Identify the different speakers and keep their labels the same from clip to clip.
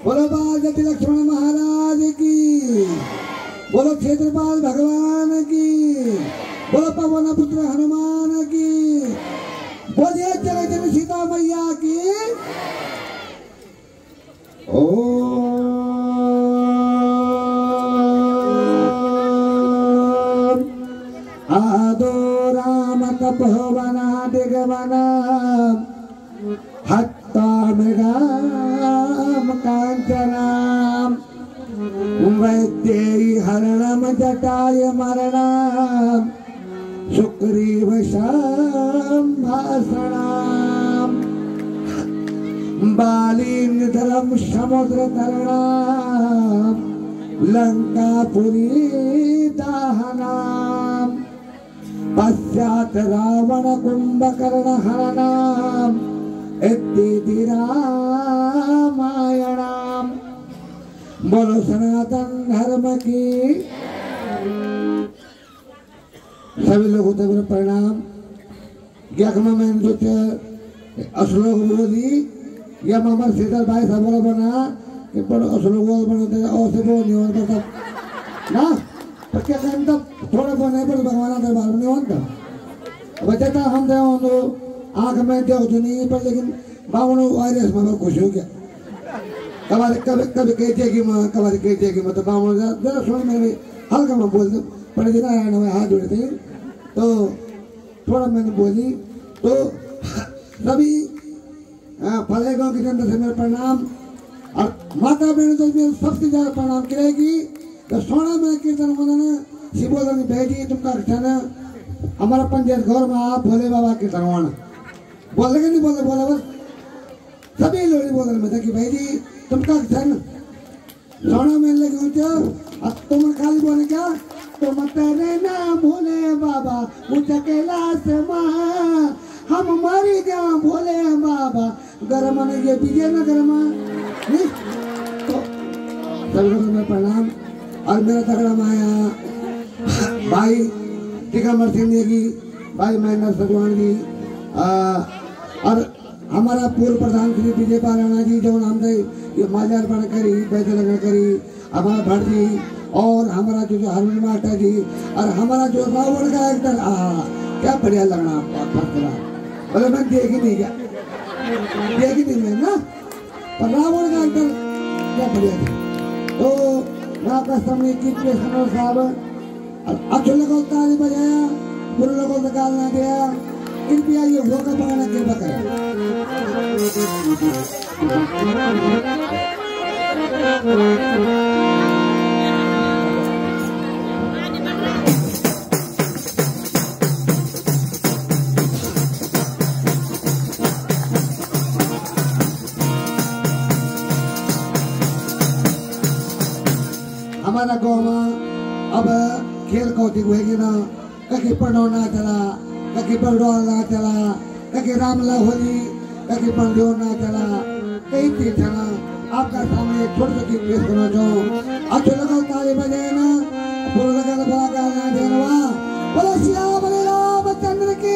Speaker 1: बोलो बागवती लक्ष्मण महाराज की, बोलो क्षेत्रपाल भगवान की, बोलो पवन पुत्र हनुमान की, बोलिए जगत सीता मैया की। ओम आदो राम तपोवना दिगवना हत्ता मृगाम कांचनाम वैद्येयी हरणम जटाय मरणम सुग्रीव संभाषणाम बालीनिधरम समुद्र तरणम लंकापुरी दाहनाम पश्चात रावण कुंभकर्ण हरणम इति रामायणम। बोलो सनातन धर्म की। सभी लोगों को मेरा प्रणाम। यज्ञ में जो अश्लोक बोली या मामा सीधर भाई सब बना कि बड़ो अश्लोक बनाते और से बोल नहीं होता तब ना तो क्या करें तब थोड़ा बोलने पर भगवान दरबार में नहीं होता। बच्चा था हम दे तो आँख में दे तो नहीं पर लेकिन बावनों वायरस में खुश हो गया। कभी कभी कभी कहते कि माँ कभी कहते कि मतलब बावनों जरा सुन मैंने हल्का में बोल दो पर दिन आया ना हाथ जोड़ते हैं तो थोड़ा मैंने बोली तो सभी फलेगांव की जनता से मेरा प्रणाम और माता बहन तो सबसे ज्यादा प्रणाम करेगी। तो सोना में कीर्तन होना शिवोदन बैठी तुमका कहना हमारा पंचायत घर में आप भोले बाबा कीर्तन होना बोले कि नहीं बोले बोले बस सभी लोग बोलने में था कि भाई जी तुमका कहना सोना में लगे होते अब तुम खाली बोले क्या तुम तेरे ना भोले बाबा ऊंचा कैलाश माँ हम मरी गया भोले बाबा गरम ने ये बीजे ना गरम तो सभी लोगों में प्रणाम। और मेरा तगड़ा माया भाई टीकामर सिंह जी भाई महेंद्र सगवान जी और हमारा पूर्व प्रधान श्री विजय पारायणा जी जो नाम थे ये माल्यार्पण करी पैसे लगा करी हमारा भट्ट जी और हमारा जो हरमन मास्टर जी और हमारा जो रावण का एक्टर क्या बढ़िया लगना आपका बोले मैं देखी नहीं क्या देखी नहीं मैं ना पर रावण का एक्टर क्या बढ़िया था। तो मैं आपका सामने कितने सनोर साहब अच्छे लोगों ताली बजाया बुरे लोगों से गाल ना दिया कृपया ये होगा पकाना कृपा करें। हमारा गाँव में अब खेल कौतिक होगी ना कहीं पढ़ोना चला कहीं बरडोल ना चला कहीं रामला होली कहीं बरडोल ना चला कई तीर चला आपका सामने एक छोटे से पेश करना चाहूँ अच्छे लगा ताली बजाए ना बोलो लगा बड़ा गाना देना बोलो श्री रामचंद्र की।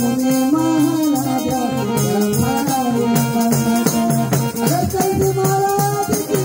Speaker 1: मुनि महाराज अगर चलती महाराज की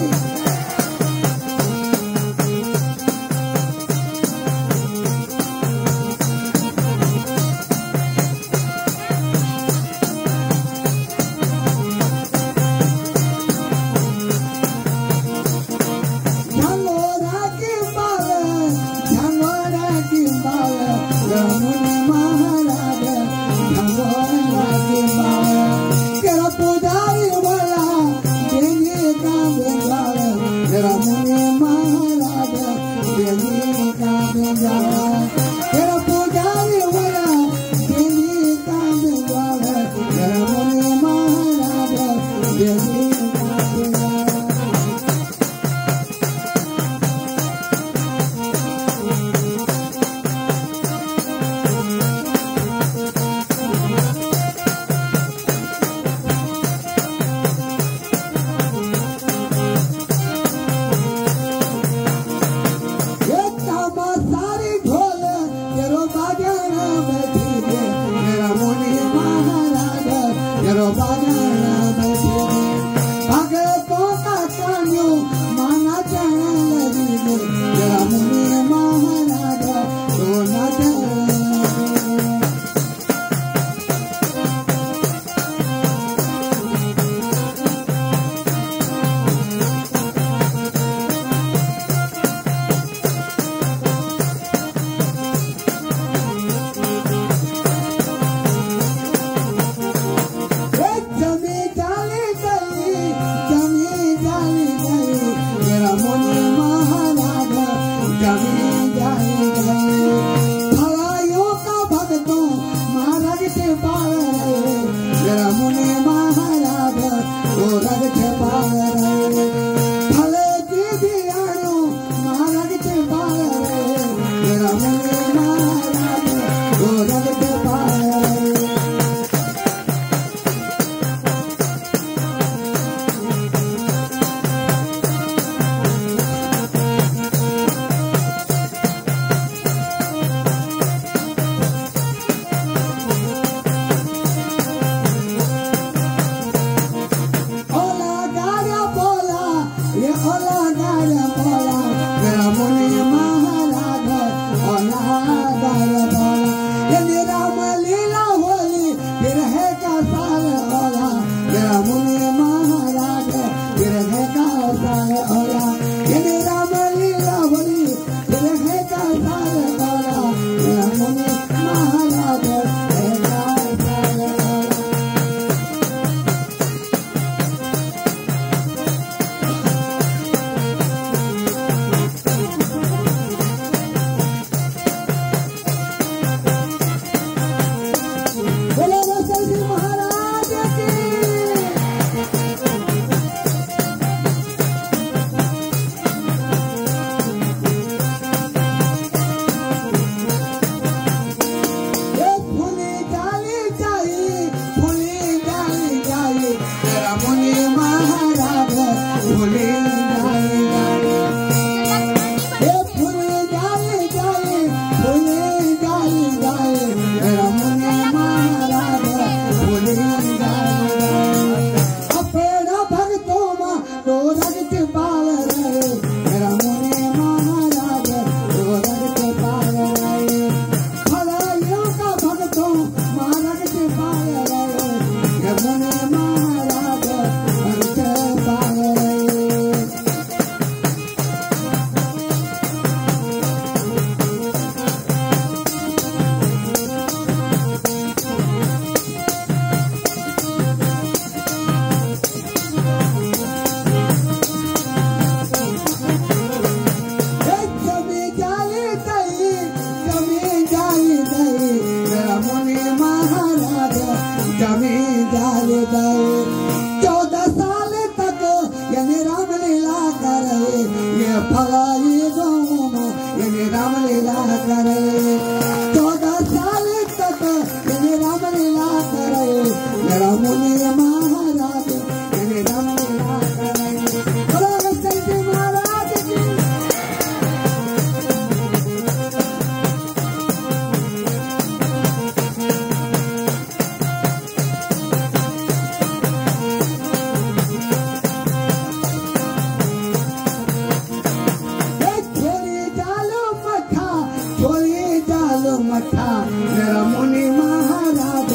Speaker 1: जरा मुनि महाराज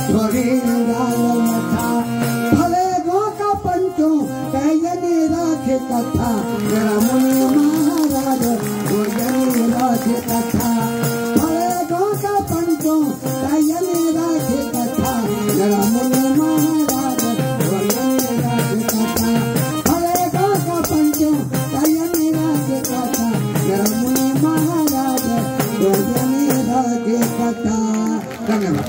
Speaker 1: थोड़ी गाल मथा भले गो का पंचो कहने राखे कथा जरा मुनि महाराज थोड़ी राखे कथा भले गो का पंचो कहने राखे कथा जरा मुनि महाराज थोड़ी राखे कथा भले गो का पंचो कहने राखे कथा जरा मुनि महाराज थोड़ी राखे कथा। धन्यवाद।